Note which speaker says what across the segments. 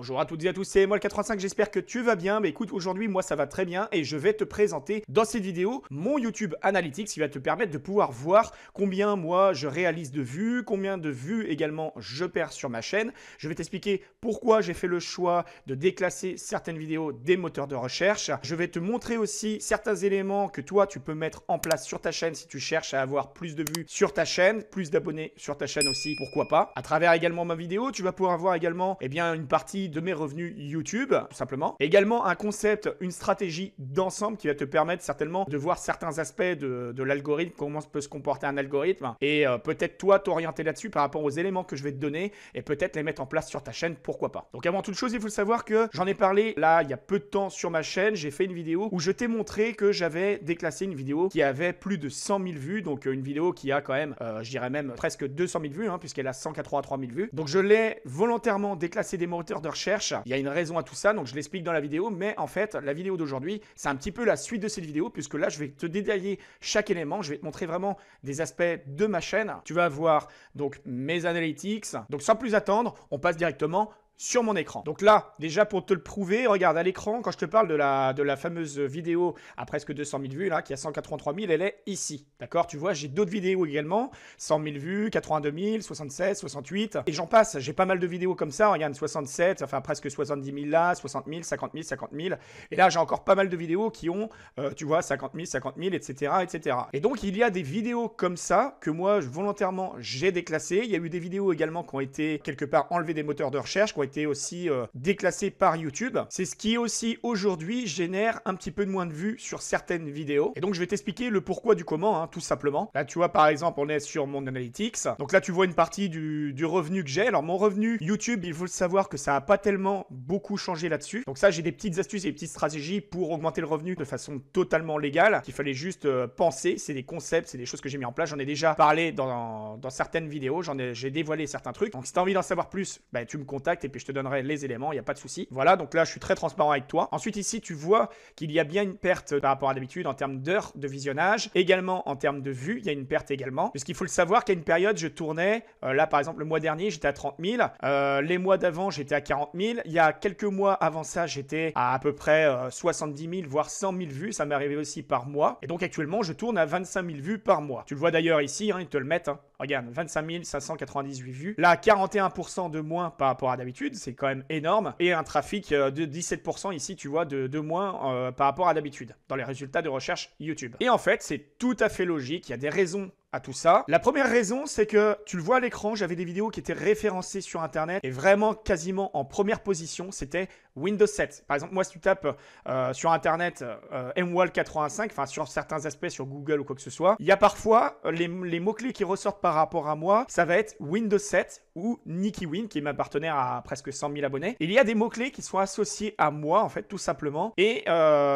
Speaker 1: Bonjour à toutes et à tous, c'est Mol85, j'espère que tu vas bien. Mais écoute, aujourd'hui, moi ça va très bien et je vais te présenter dans cette vidéo mon YouTube Analytics qui va te permettre de pouvoir voir combien moi je réalise de vues, combien de vues également je perds sur ma chaîne. Je vais t'expliquer pourquoi j'ai fait le choix de déclasser certaines vidéos des moteurs de recherche. Je vais te montrer aussi certains éléments que toi tu peux mettre en place sur ta chaîne si tu cherches à avoir plus de vues sur ta chaîne, plus d'abonnés sur ta chaîne aussi, pourquoi pas. À travers également ma vidéo, tu vas pouvoir voir également une partie de mes revenus YouTube, tout simplement. Également un concept, une stratégie d'ensemble qui va te permettre certainement de voir certains aspects de l'algorithme, comment peut se comporter un algorithme et peut-être toi t'orienter là-dessus par rapport aux éléments que je vais te donner et peut-être les mettre en place sur ta chaîne, pourquoi pas. Donc avant toute chose, il faut savoir que j'en ai parlé là il y a peu de temps sur ma chaîne. J'ai fait une vidéo où je t'ai montré que j'avais déclassé une vidéo qui avait plus de 100 000 vues, donc une vidéo qui a quand même, je dirais même presque 200 000 vues, puisqu'elle a 183 000 vues. Donc je l'ai volontairement déclassé des moteurs de recherche. Il y a une raison à tout ça, donc je l'explique dans la vidéo, mais en fait, la vidéo d'aujourd'hui, c'est un petit peu la suite de cette vidéo, puisque là, je vais te détailler chaque élément, je vais te montrer vraiment des aspects de ma chaîne. Tu vas voir donc mes analytics. Donc sans plus attendre, on passe directement sur mon écran. Donc là, déjà pour te le prouver, regarde à l'écran, quand je te parle de la fameuse vidéo à presque 200 000 vues, là, qui a 183 000, elle est ici. D'accord? Tu vois, j'ai d'autres vidéos également, 100 000 vues, 82 000, 76, 68, et j'en passe. J'ai pas mal de vidéos comme ça, regarde, 67, enfin presque 70 000 là, 60 000, 50 000, 50 000. Et là, j'ai encore pas mal de vidéos qui ont, tu vois, 50 000, etc., etc. Et donc, il y a des vidéos comme ça que moi, volontairement, j'ai déclassées. Il y a eu des vidéos également qui ont été quelque part enlevées des moteurs de recherche, qui ont été aussi déclassé par YouTube. C'est ce qui aussi aujourd'hui génère un petit peu de moins de vues sur certaines vidéos. Et donc je vais t'expliquer le pourquoi du comment, tout simplement. Là tu vois par exemple on est sur mon Analytics. Donc là tu vois une partie du revenu que j'ai. Alors mon revenu YouTube, il faut le savoir que ça n'a pas tellement beaucoup changé là-dessus. Donc ça j'ai des petites astuces et des petites stratégies pour augmenter le revenu de façon totalement légale, qu'il fallait juste penser. C'est des concepts, c'est des choses que j'ai mis en place. J'en ai déjà parlé dans certaines vidéos. J'ai dévoilé certains trucs. Donc si tu as envie d'en savoir plus, tu me contactes et puis je te donnerai les éléments, il n'y a pas de souci. Voilà, donc là je suis très transparent avec toi. Ensuite ici tu vois qu'il y a bien une perte par rapport à d'habitude en termes d'heures de visionnage, également en termes de vues, il y a une perte également, puisqu'il faut le savoir qu'à une période je tournais, là par exemple le mois dernier j'étais à 30 000, les mois d'avant j'étais à 40 000, il y a quelques mois avant ça j'étais à peu près 70 000 voire 100 000 vues, ça m'est arrivé aussi par mois, et donc actuellement je tourne à 25 000 vues par mois. Tu le vois d'ailleurs ici, ils te le mettent, regarde, 25 598 vues, là 41% de moins par rapport à d'habitude, c'est quand même énorme, et un trafic de 17% ici, tu vois, de moins par rapport à d'habitude, dans les résultats de recherche YouTube. Et en fait, c'est tout à fait logique, il y a des raisons à tout ça. La première raison, c'est que tu le vois à l'écran, j'avais des vidéos qui étaient référencées sur Internet et vraiment quasiment en première position, c'était Windows 7. Par exemple, moi, si tu tapes sur Internet MWAL85, enfin sur certains aspects sur Google ou quoi que ce soit, il y a parfois les mots-clés qui ressortent par rapport à moi, ça va être Windows 7 ou NikiWin, qui est ma partenaire à presque 100 000 abonnés. Et il y a des mots-clés qui sont associés à moi, en fait, tout simplement. Et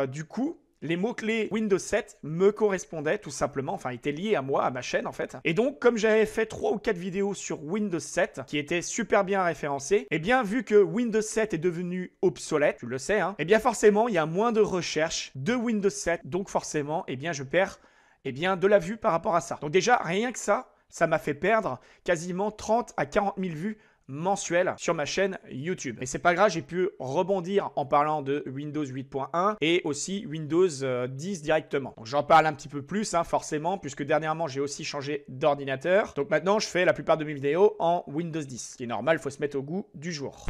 Speaker 1: du coup, les mots-clés Windows 7 me correspondaient tout simplement, enfin étaient liés à moi, à ma chaîne en fait. Et donc comme j'avais fait 3 ou 4 vidéos sur Windows 7 qui étaient super bien référencées, et bien vu que Windows 7 est devenu obsolète, tu le sais, et bien forcément il y a moins de recherche de Windows 7, donc forcément je perds de la vue par rapport à ça. Donc déjà rien que ça m'a fait perdre quasiment 30 à 40 000 vues mensuel sur ma chaîne YouTube. Mais c'est pas grave, j'ai pu rebondir en parlant de Windows 8.1 et aussi Windows 10 directement. Donc j'en parle un petit peu plus forcément, puisque dernièrement j'ai aussi changé d'ordinateur. Donc maintenant je fais la plupart de mes vidéos en Windows 10, ce qui est normal, il faut se mettre au goût du jour.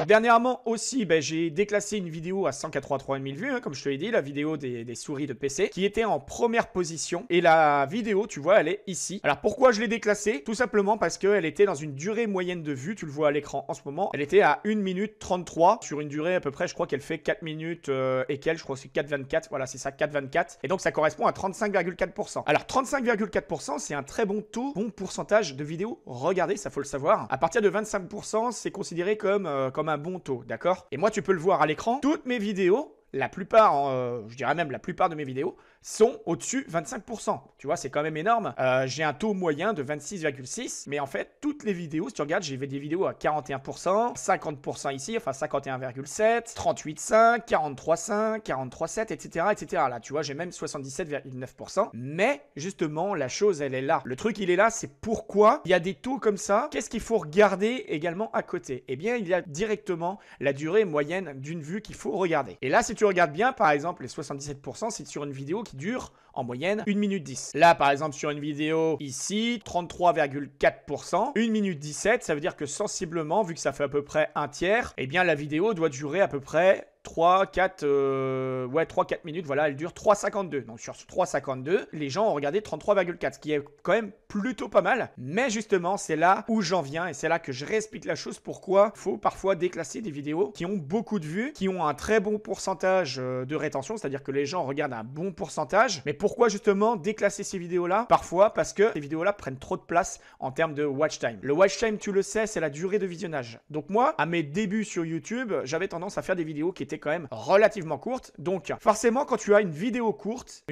Speaker 1: Dernièrement aussi, j'ai déclassé une vidéo à 183 000 vues, comme je te l'ai dit, la vidéo des souris de PC, qui était en première position. Et la vidéo, tu vois, elle est ici. Alors pourquoi je l'ai déclassée? Tout simplement parce qu'elle était dans une durée moyenne de vue, tu le vois à l'écran en ce moment. Elle était à 1 minute 33, sur une durée à peu près, je crois qu'elle fait 4 minutes et quelques, je crois que c'est 4,24, voilà c'est ça, 4,24. Et donc ça correspond à 35,4%. Alors 35,4%, c'est un très bon taux, bon pourcentage de vidéos regardez, ça faut le savoir. À partir de 25%, c'est considéré comme un bon taux, d'accord? Et moi, tu peux le voir à l'écran, toutes mes vidéos, la plupart, je dirais même la plupart de mes vidéos, sont au-dessus 25%. Tu vois, c'est quand même énorme. J'ai un taux moyen de 26,6, mais en fait, toutes les vidéos, si tu regardes, j'ai fait des vidéos à 41%, 50% ici, enfin 51,7, 38,5, 43,5, 43,7, etc., etc. Là, tu vois, j'ai même 77,9%. Mais justement, la chose, elle est là. Le truc, il est là, c'est pourquoi il y a des taux comme ça. Qu'est-ce qu'il faut regarder également à côté? Eh bien, il y a directement la durée moyenne d'une vue qu'il faut regarder. Et là, si tu regardes bien, par exemple, les 77%, c'est sur une vidéo qui dure en moyenne 1 minute 10. Là, par exemple, sur une vidéo ici, 33,4%, 1 minute 17, ça veut dire que sensiblement, vu que ça fait à peu près un tiers, eh bien, la vidéo doit durer à peu près 3-4 minutes, voilà, elle dure 3,52. Donc sur 3,52, les gens ont regardé 33,4, ce qui est quand même plutôt pas mal. Mais justement, c'est là où j'en viens et c'est là que je réexplique la chose pourquoi il faut parfois déclasser des vidéos qui ont beaucoup de vues, qui ont un très bon pourcentage de rétention, c'est-à-dire que les gens regardent un bon pourcentage. Mais pourquoi justement déclasser ces vidéos-là? Parfois parce que ces vidéos-là prennent trop de place en termes de watch time. Le watch time, tu le sais, c'est la durée de visionnage. Donc moi, à mes débuts sur YouTube, j'avais tendance à faire des vidéos qui étaient quand même relativement courte. Donc forcément, quand tu as une vidéo courte,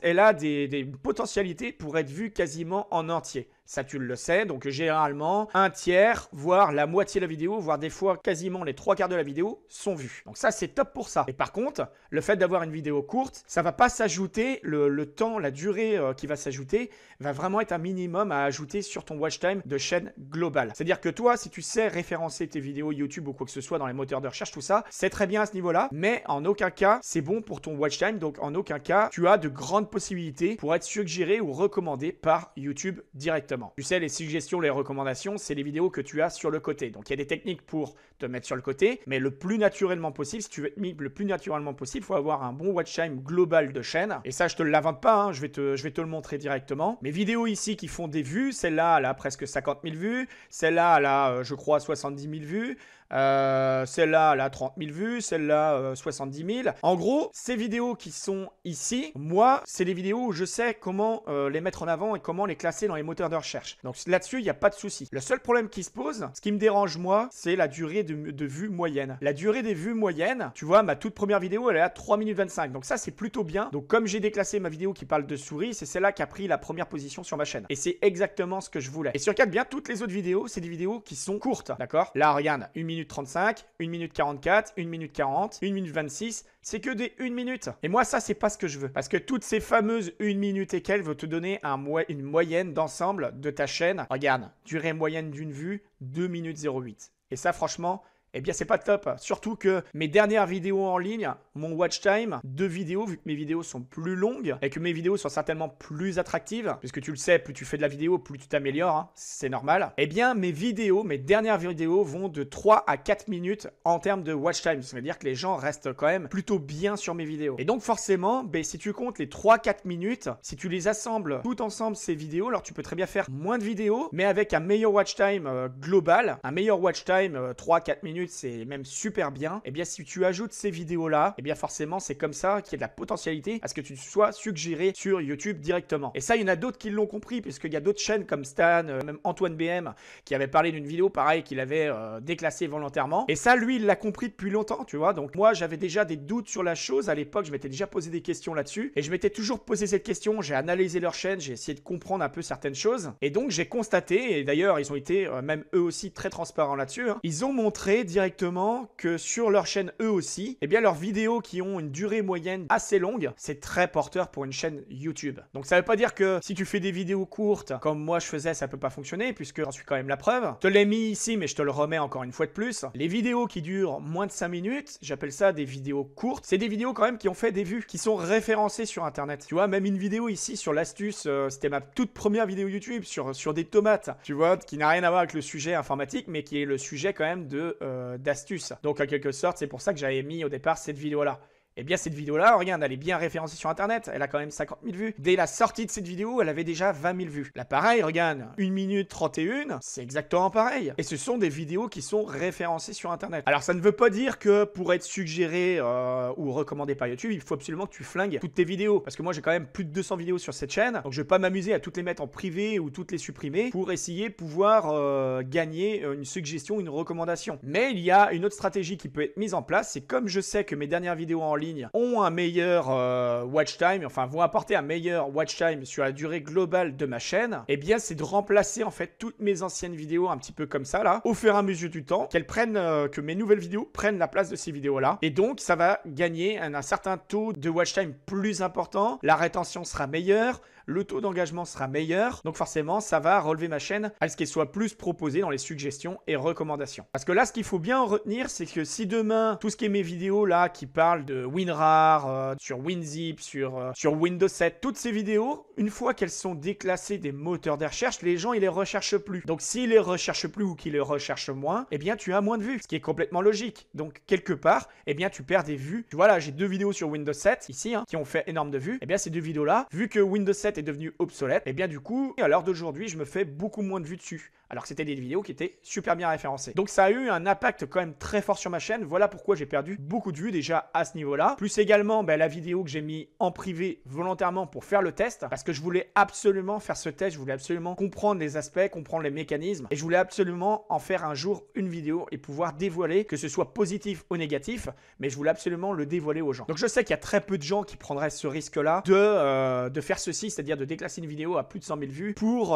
Speaker 1: elle a des potentialités pour être vue quasiment en entier. Ça, tu le sais. Donc, généralement, un tiers, voire la moitié de la vidéo, voire des fois quasiment les 3/4 de la vidéo sont vus. Donc, ça, c'est top pour ça. Et par contre, le fait d'avoir une vidéo courte, ça va pas s'ajouter. Le temps, la durée qui va s'ajouter va vraiment être un minimum à ajouter sur ton watch time de chaîne globale. C'est-à-dire que toi, si tu sais référencer tes vidéos YouTube ou quoi que ce soit dans les moteurs de recherche, tout ça, c'est très bien à ce niveau-là. Mais en aucun cas, c'est bon pour ton watch time. Donc, en aucun cas, tu as de grandes possibilités pour être suggéré ou recommandé par YouTube directement. Tu sais, les suggestions, les recommandations, c'est les vidéos que tu as sur le côté. Donc, il y a des techniques pour te mettre sur le côté, mais le plus naturellement possible, si tu veux être mis le plus naturellement possible, il faut avoir un bon watch time global de chaîne. Et ça, je te l'invente pas, hein, je vais te le montrer directement. Mes vidéos ici qui font des vues, celle-là, elle a presque 50 000 vues. Celle-là, elle a, je crois, 70 000 vues. Celle-là, elle a 30 000 vues, celle-là, 70 000. En gros, ces vidéos qui sont ici, moi, c'est les vidéos où je sais comment les mettre en avant et comment les classer dans les moteurs de recherche. Donc là-dessus, il n'y a pas de souci. Le seul problème qui se pose, ce qui me dérange moi, c'est la durée de vue moyenne. La durée des vues moyennes, tu vois, ma toute première vidéo, elle est à 3 minutes 25. Donc ça, c'est plutôt bien. Donc comme j'ai déclassé ma vidéo qui parle de souris, c'est celle-là qui a pris la première position sur ma chaîne. Et c'est exactement ce que je voulais. Et sur 4 bien, toutes les autres vidéos, c'est des vidéos qui sont courtes, d'accord? Là, regarde, 1 minute 35, 1 minute 44, 1 minute 40, 1 minute 26, c'est que des 1 minute. Et moi, ça, c'est pas ce que je veux. Parce que toutes ces fameuses 1 minute et qu'elles veulent te donner une moyenne d'ensemble de ta chaîne. Regarde, durée moyenne d'une vue, 2 minutes 08. Et ça, franchement, eh bien, c'est pas top. Surtout que mes dernières vidéos en ligne, mon watch time de vidéos, vu que mes vidéos sont plus longues et que mes vidéos sont certainement plus attractives, puisque tu le sais, plus tu fais de la vidéo, plus tu t'améliores, hein, c'est normal. Eh bien, mes dernières vidéos vont de 3 à 4 minutes en termes de watch time. Ça veut dire que les gens restent quand même plutôt bien sur mes vidéos. Et donc, forcément, si tu comptes les 3-4 minutes, si tu les assembles tout ensemble, ces vidéos, alors tu peux très bien faire moins de vidéos, mais avec un meilleur watch time global, un meilleur watch time 3-4 minutes, c'est même super bien. Et bien, si tu ajoutes ces vidéos-là, et bien forcément, c'est comme ça qu'il y a de la potentialité à ce que tu sois suggéré sur YouTube directement. Et ça, il y en a d'autres qui l'ont compris, puisqu'il y a d'autres chaînes comme Stan, même Antoine BM, qui avait parlé d'une vidéo pareil qu'il avait déclassée volontairement. Et ça, lui, il l'a compris depuis longtemps, tu vois. Donc moi, j'avais déjà des doutes sur la chose. À l'époque, je m'étais déjà posé des questions là-dessus. Et je m'étais toujours posé cette question. J'ai analysé leur chaîne, j'ai essayé de comprendre un peu certaines choses. Et donc, j'ai constaté, et d'ailleurs, ils ont été même eux aussi très transparents là-dessus, hein, ils ont montré directement que sur leur chaîne eux aussi, eh bien leurs vidéos qui ont une durée moyenne assez longue, c'est très porteur pour une chaîne YouTube. Donc ça veut pas dire que si tu fais des vidéos courtes, comme moi je faisais, ça peut pas fonctionner, puisque j'en suis quand même la preuve. Je te l'ai mis ici, mais je te le remets encore une fois de plus. Les vidéos qui durent moins de 5 minutes, j'appelle ça des vidéos courtes. C'est des vidéos quand même qui ont fait des vues, qui sont référencées sur Internet. Tu vois, même une vidéo ici sur l'astuce, c'était ma toute première vidéo YouTube sur des tomates, tu vois, qui n'a rien à voir avec le sujet informatique, mais qui est le sujet quand même d'astuces. Donc en quelque sorte, c'est pour ça que j'avais mis au départ cette vidéo-là. Eh bien, cette vidéo-là, regarde, elle est bien référencée sur Internet. Elle a quand même 50 000 vues. Dès la sortie de cette vidéo, elle avait déjà 20 000 vues. Là, pareil, regarde, 1 minute 31, c'est exactement pareil. Et ce sont des vidéos qui sont référencées sur Internet. Alors, ça ne veut pas dire que pour être suggéré ou recommandé par YouTube, il faut absolument que tu flingues toutes tes vidéos. Parce que moi, j'ai quand même plus de 200 vidéos sur cette chaîne. Donc, je vais pas m'amuser à toutes les mettre en privé ou toutes les supprimer pour essayer de pouvoir gagner une suggestion, une recommandation. Mais il y a une autre stratégie qui peut être mise en place. C'est comme je sais que mes dernières vidéos en ligne ligne ont un meilleur watch time, enfin vont apporter un meilleur watch time sur la durée globale de ma chaîne, eh bien c'est de remplacer en fait toutes mes anciennes vidéos un petit peu comme ça là, au fur et à mesure du temps, qu'elles prennent, que mes nouvelles vidéos prennent la place de ces vidéos là. Et donc ça va gagner un certain taux de watch time plus important, la rétention sera meilleure, le taux d'engagement sera meilleur, donc forcément ça va relever ma chaîne à ce qu'elle soit plus proposée dans les suggestions et recommandations. Parce que là, ce qu'il faut bien retenir, c'est que si demain, tout ce qui est mes vidéos là, qui parlent de WinRAR, sur WinZip, sur Windows 7, toutes ces vidéos, une fois qu'elles sont déclassées des moteurs de recherche, les gens ils les recherchent plus. Donc s'ils les recherchent plus ou qu'ils les recherchent moins, eh bien tu as moins de vues, ce qui est complètement logique. Donc quelque part, eh bien tu perds des vues. Tu vois là, j'ai 2 vidéos sur Windows 7 ici, qui ont fait énorme de vues. Eh bien ces 2 vidéos là, vu que Windows 7 est devenu obsolète, et bien du coup, à l'heure d'aujourd'hui, je me fais beaucoup moins de vues dessus. Alors que c'était des vidéos qui étaient super bien référencées. Donc ça a eu un impact quand même très fort sur ma chaîne. Voilà pourquoi j'ai perdu beaucoup de vues déjà à ce niveau-là. Plus également la vidéo que j'ai mis en privé volontairement pour faire le test. Parce que je voulais absolument faire ce test. Je voulais absolument comprendre les aspects, comprendre les mécanismes. Et je voulais absolument en faire un jour une vidéo et pouvoir dévoiler, que ce soit positif ou négatif. Mais je voulais absolument le dévoiler aux gens. Donc je sais qu'il y a très peu de gens qui prendraient ce risque-là de faire ceci, c'est-à-dire de déclasser une vidéo à plus de 100 000 vues pour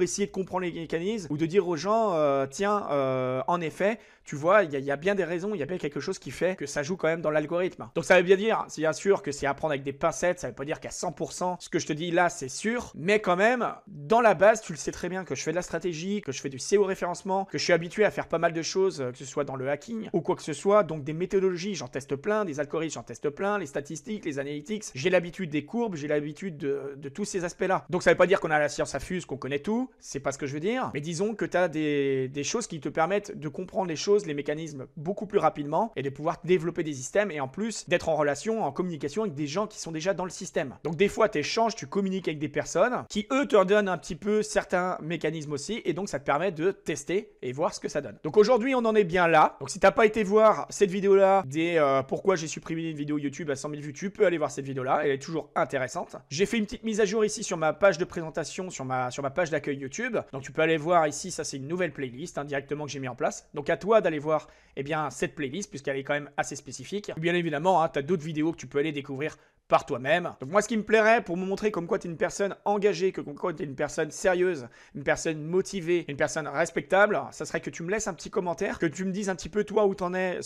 Speaker 1: essayer de comprendre les mécanismes ou de dire aux gens, tiens, en effet, tu vois, il y a bien des raisons, il y a bien quelque chose qui fait que ça joue quand même dans l'algorithme. Donc ça veut bien dire, c'est bien sûr que c'est à prendre avec des pincettes, ça veut pas dire qu'à 100%, ce que je te dis là, c'est sûr, mais quand même, dans la base, tu le sais très bien que je fais de la stratégie, que je fais du SEO référencement, que je suis habitué à faire pas mal de choses, que ce soit dans le hacking ou quoi que ce soit, donc des méthodologies, j'en teste plein, des algorithmes, j'en teste plein, les statistiques, les analytics, j'ai l'habitude des courbes, j'ai l'habitude de tous ces aspects-là. Donc ça veut pas dire qu'on a la science infuse, qu'on connaît tout, c'est pas ce que je veux dire, mais disons que tu as des choses qui te permettent de comprendre les choses, les mécanismes beaucoup plus rapidement et de pouvoir développer des systèmes et en plus d'être en relation, en communication avec des gens qui sont déjà dans le système. Donc des fois tu échanges, tu communiques avec des personnes qui eux te donnent un petit peu certains mécanismes aussi et donc ça te permet de tester et voir ce que ça donne. Donc aujourd'hui on en est bien là. Donc si t'as pas été voir cette vidéo là des pourquoi j'ai supprimé une vidéo YouTube à 100 000 vues, tu peux aller voir cette vidéo là, elle est toujours intéressante. J'ai fait une petite mise à jour ici sur ma page de présentation, sur ma page d'accueil YouTube. Donc tu peux aller voir ici, ça c'est une nouvelle playlist directement que j'ai mis en place. Donc à toi d'aller voir cette playlist puisqu'elle est quand même assez spécifique. Bien évidemment, tu as d'autres vidéos que tu peux aller découvrir par toi-même. Donc moi ce qui me plairait pour me montrer comme quoi tu es une personne engagée, comme quoi tu es une personne sérieuse, une personne motivée, une personne respectable, ça serait que tu me laisses un petit commentaire, que tu me dises un petit peu toi où tu en es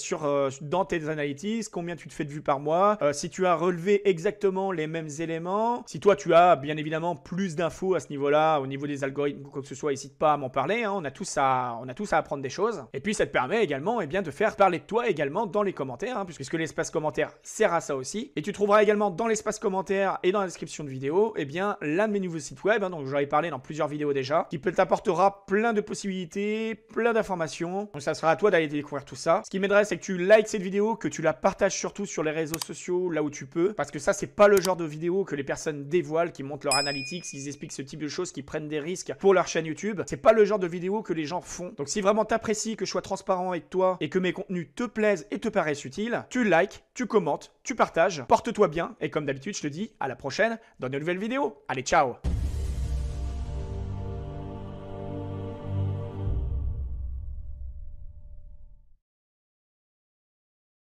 Speaker 1: dans tes analytics, combien tu te fais de vues par mois, si tu as relevé exactement les mêmes éléments, si toi tu as bien évidemment plus d'infos à ce niveau-là, au niveau des algorithmes ou quoi que ce soit, n'hésite pas à m'en parler, on a tous à apprendre des choses. Et puis ça te permet également de faire parler de toi également dans les commentaires, puisque l'espace commentaire sert à ça aussi. Et tu trouveras également dans l'espace commentaire et dans la description de vidéo, l'un de mes nouveaux sites web, donc j'en ai parlé dans plusieurs vidéos déjà, qui t'apportera plein de possibilités, plein d'informations. Donc ça sera à toi d'aller découvrir tout ça. Ce qui m'aiderait, c'est que tu likes cette vidéo, que tu la partages surtout sur les réseaux sociaux, là où tu peux, parce que ça, c'est pas le genre de vidéo que les personnes dévoilent, qui montrent leur analytics, ils expliquent ce type de choses, qui prennent des risques pour leur chaîne YouTube. C'est pas le genre de vidéo que les gens font. Donc si vraiment t'apprécies que je sois transparent avec toi et que mes contenus te plaisent et te paraissent utiles, tu likes, tu commentes, tu partages, porte-toi bien et comme d'habitude, je te dis à la prochaine dans de nouvelles vidéos. Allez, ciao!